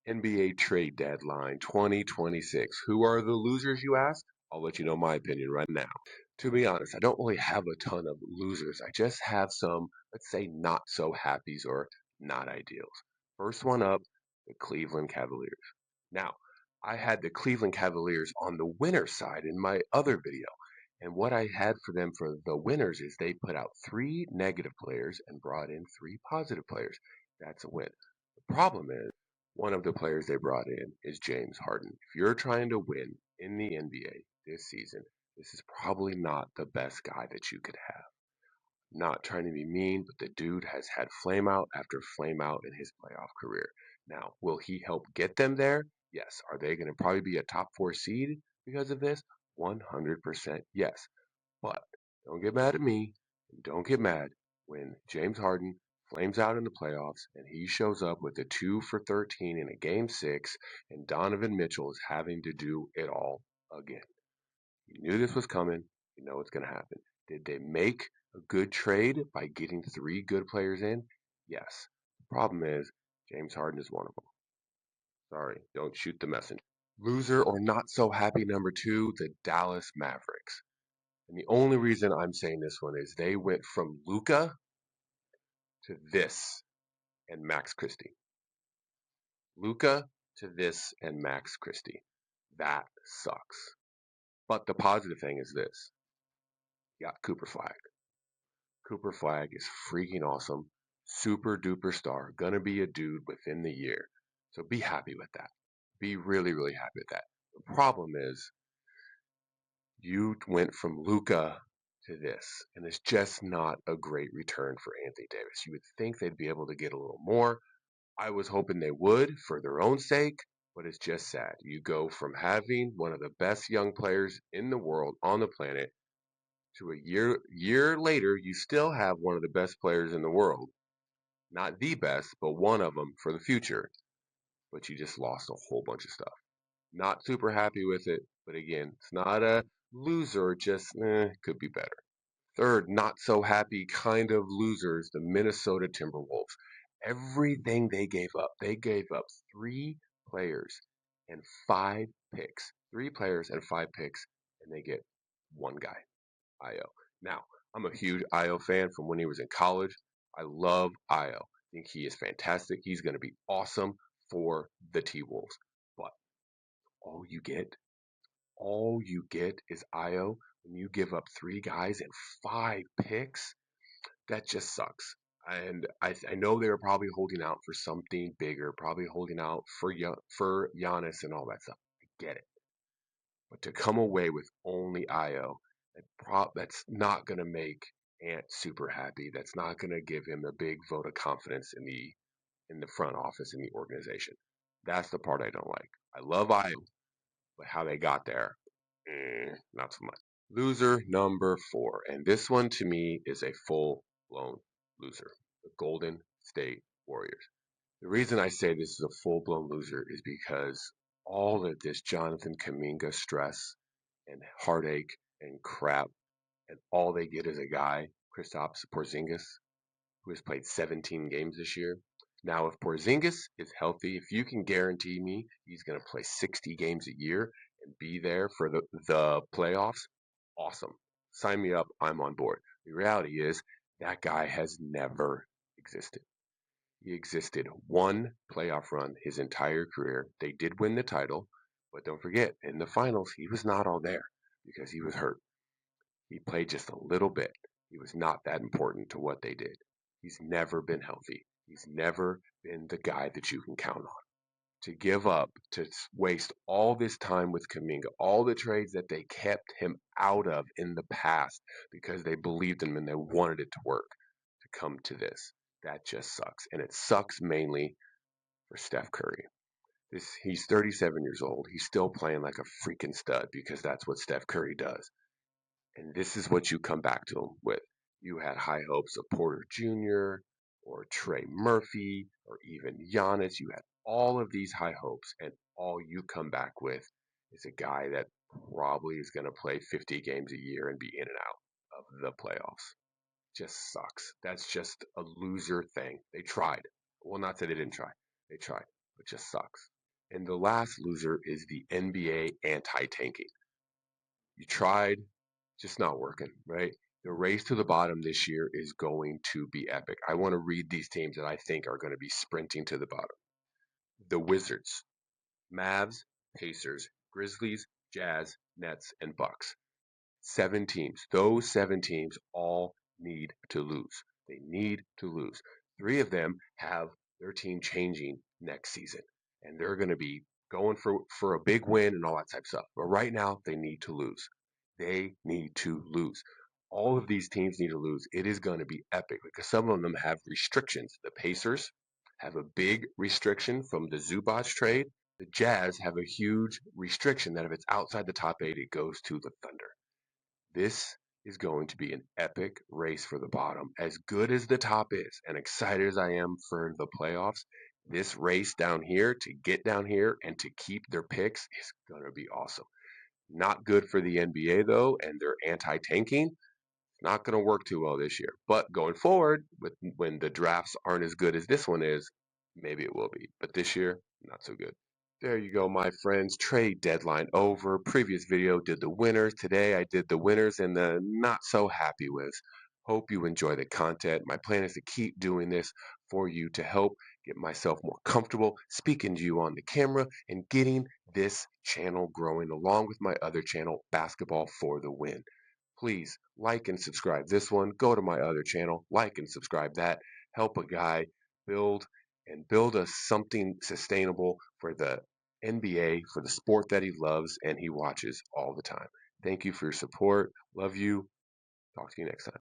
NBA trade deadline 2026. Who are the losers, you ask? I'll let you know my opinion right now. To be honest, I don't really have a ton of losers. I just have some, let's say, not so happies or not ideals. First one up, the Cleveland Cavaliers. Now, I had the Cleveland Cavaliers on the winner side in my other video. And what I had for them for the winners is they put out three negative players and brought in three positive players. That's a win. The problem is, one of the players they brought in is James Harden. If you're trying to win in the NBA this season, this is probably not the best guy that you could have. Not trying to be mean, but the dude has had flame out after flame out in his playoff career. Now, will he help get them there? Yes. Are they going to probably be a top four seed because of this? 100% yes. But don't get mad at me, and don't get mad when James Harden flames out in the playoffs and he shows up with a 2 for 13 in a game six, and Donovan Mitchell is having to do it all again. You knew this was coming. You know it's going to happen. Did they make a good trade by getting three good players in? Yes. The problem is James Harden is one of them. Sorry, don't shoot the messenger. Loser or not so happy number two, the Dallas Mavericks. And the only reason I'm saying this one is they went from Luca to this and Max Christie. Luca to this and Max Christie. That sucks. But the positive thing is this. You got Cooper Flag. Cooper Flag is freaking awesome. Super duper star. Gonna be a dude within the year. So be happy with that. Be really, really happy with that. The problem is you went from Luca to this, and it's just not a great return for Anthony Davis. You would think they'd be able to get a little more. I was hoping they would for their own sake, but it's just sad. You go from having one of the best young players in the world on the planet to a year later, you still have one of the best players in the world. Not the best, but one of them for the future. But you just lost a whole bunch of stuff. Not super happy with it, but again, it's not a loser, just could be better. Third, not so happy kind of losers, the Minnesota Timberwolves. Everything they gave up three players and five picks. Three players and five picks, and they get one guy, Io. Now, I'm a huge Io fan from when he was in college. I love Io. I think he is fantastic. He's going to be awesome for the T Wolves. But all you get all you get is Io when you give up three guys and five picks. That just sucks. And I know they were probably holding out for something bigger, probably holding out for Giannis and all that stuff. I get it, but to come away with only Io, that's not going to make Ant super happy. That's not going to give him a big vote of confidence in the front office in the organization. That's the part I don't like. I love Io, but how they got there, not so much. Loser number four. And this one to me is a full blown loser. The Golden State Warriors. The reason I say this is a full blown loser is because all of this Jonathan Kaminga stress and heartache and crap, and all they get is a guy, Kristaps Porzingis, who has played 17 games this year. Now, if Porzingis is healthy, if you can guarantee me he's going to play 60 games a year and be there for the playoffs, awesome. Sign me up. I'm on board. The reality is that guy has never existed. He existed one playoff run his entire career. They did win the title, but don't forget, in the finals, he was not all there because he was hurt. He played just a little bit. He was not that important to what they did. He's never been healthy. He's never been the guy that you can count on. To give up, to waste all this time with Kaminga, all the trades that they kept him out of in the past because they believed in him and they wanted it to work, to come to this. That just sucks. And it sucks mainly for Steph Curry. He's 37 years old. He's still playing like a freaking stud because that's what Steph Curry does. And this is what you come back to him with. You had high hopes of Porter Jr. or Trey Murphy or even Giannis. You had all of these high hopes, and all you come back with is a guy that probably is going to play 50 games a year and be in and out of the playoffs. Just sucks. That's just a loser thing. They tried. Well, not that they didn't try. They tried, but just sucks. And the last loser is the NBA anti-tanking. You tried, just not working, right? The race to the bottom this year is going to be epic. I want to read these teams that I think are going to be sprinting to the bottom. The Wizards, Mavs, Pacers, Grizzlies, Jazz, Nets, and Bucks. 7 teams. Those 7 teams all need to lose. They need to lose. 3 of them have their team changing next season, and they're going to be going for a big win and all that type of stuff. But right now, they need to lose. They need to lose. All of these teams need to lose. It is going to be epic because some of them have restrictions. The Pacers have a big restriction from the Zubac trade. The Jazz have a huge restriction that if it's outside the top 8, it goes to the Thunder. This is going to be an epic race for the bottom. As good as the top is, and excited as I am for the playoffs, this race down here to get down here and to keep their picks is going to be awesome. Not good for the NBA though, and their anti-tanking. Not going to work too well this year. But going forward, when the drafts aren't as good as this one is, maybe it will be. But this year, not so good. There you go, my friends. Trade deadline over. Previous video did the winners. Today I did the winners and the not so happy with. Hope you enjoy the content. My plan is to keep doing this for you to help get myself more comfortable speaking to you on the camera and getting this channel growing along with my other channel, Basketball for the Win. Please like and subscribe this one. Go to my other channel, like and subscribe that. Help a guy build build us something sustainable for the NBA, for the sport that he loves and he watches all the time. Thank you for your support. Love you. Talk to you next time.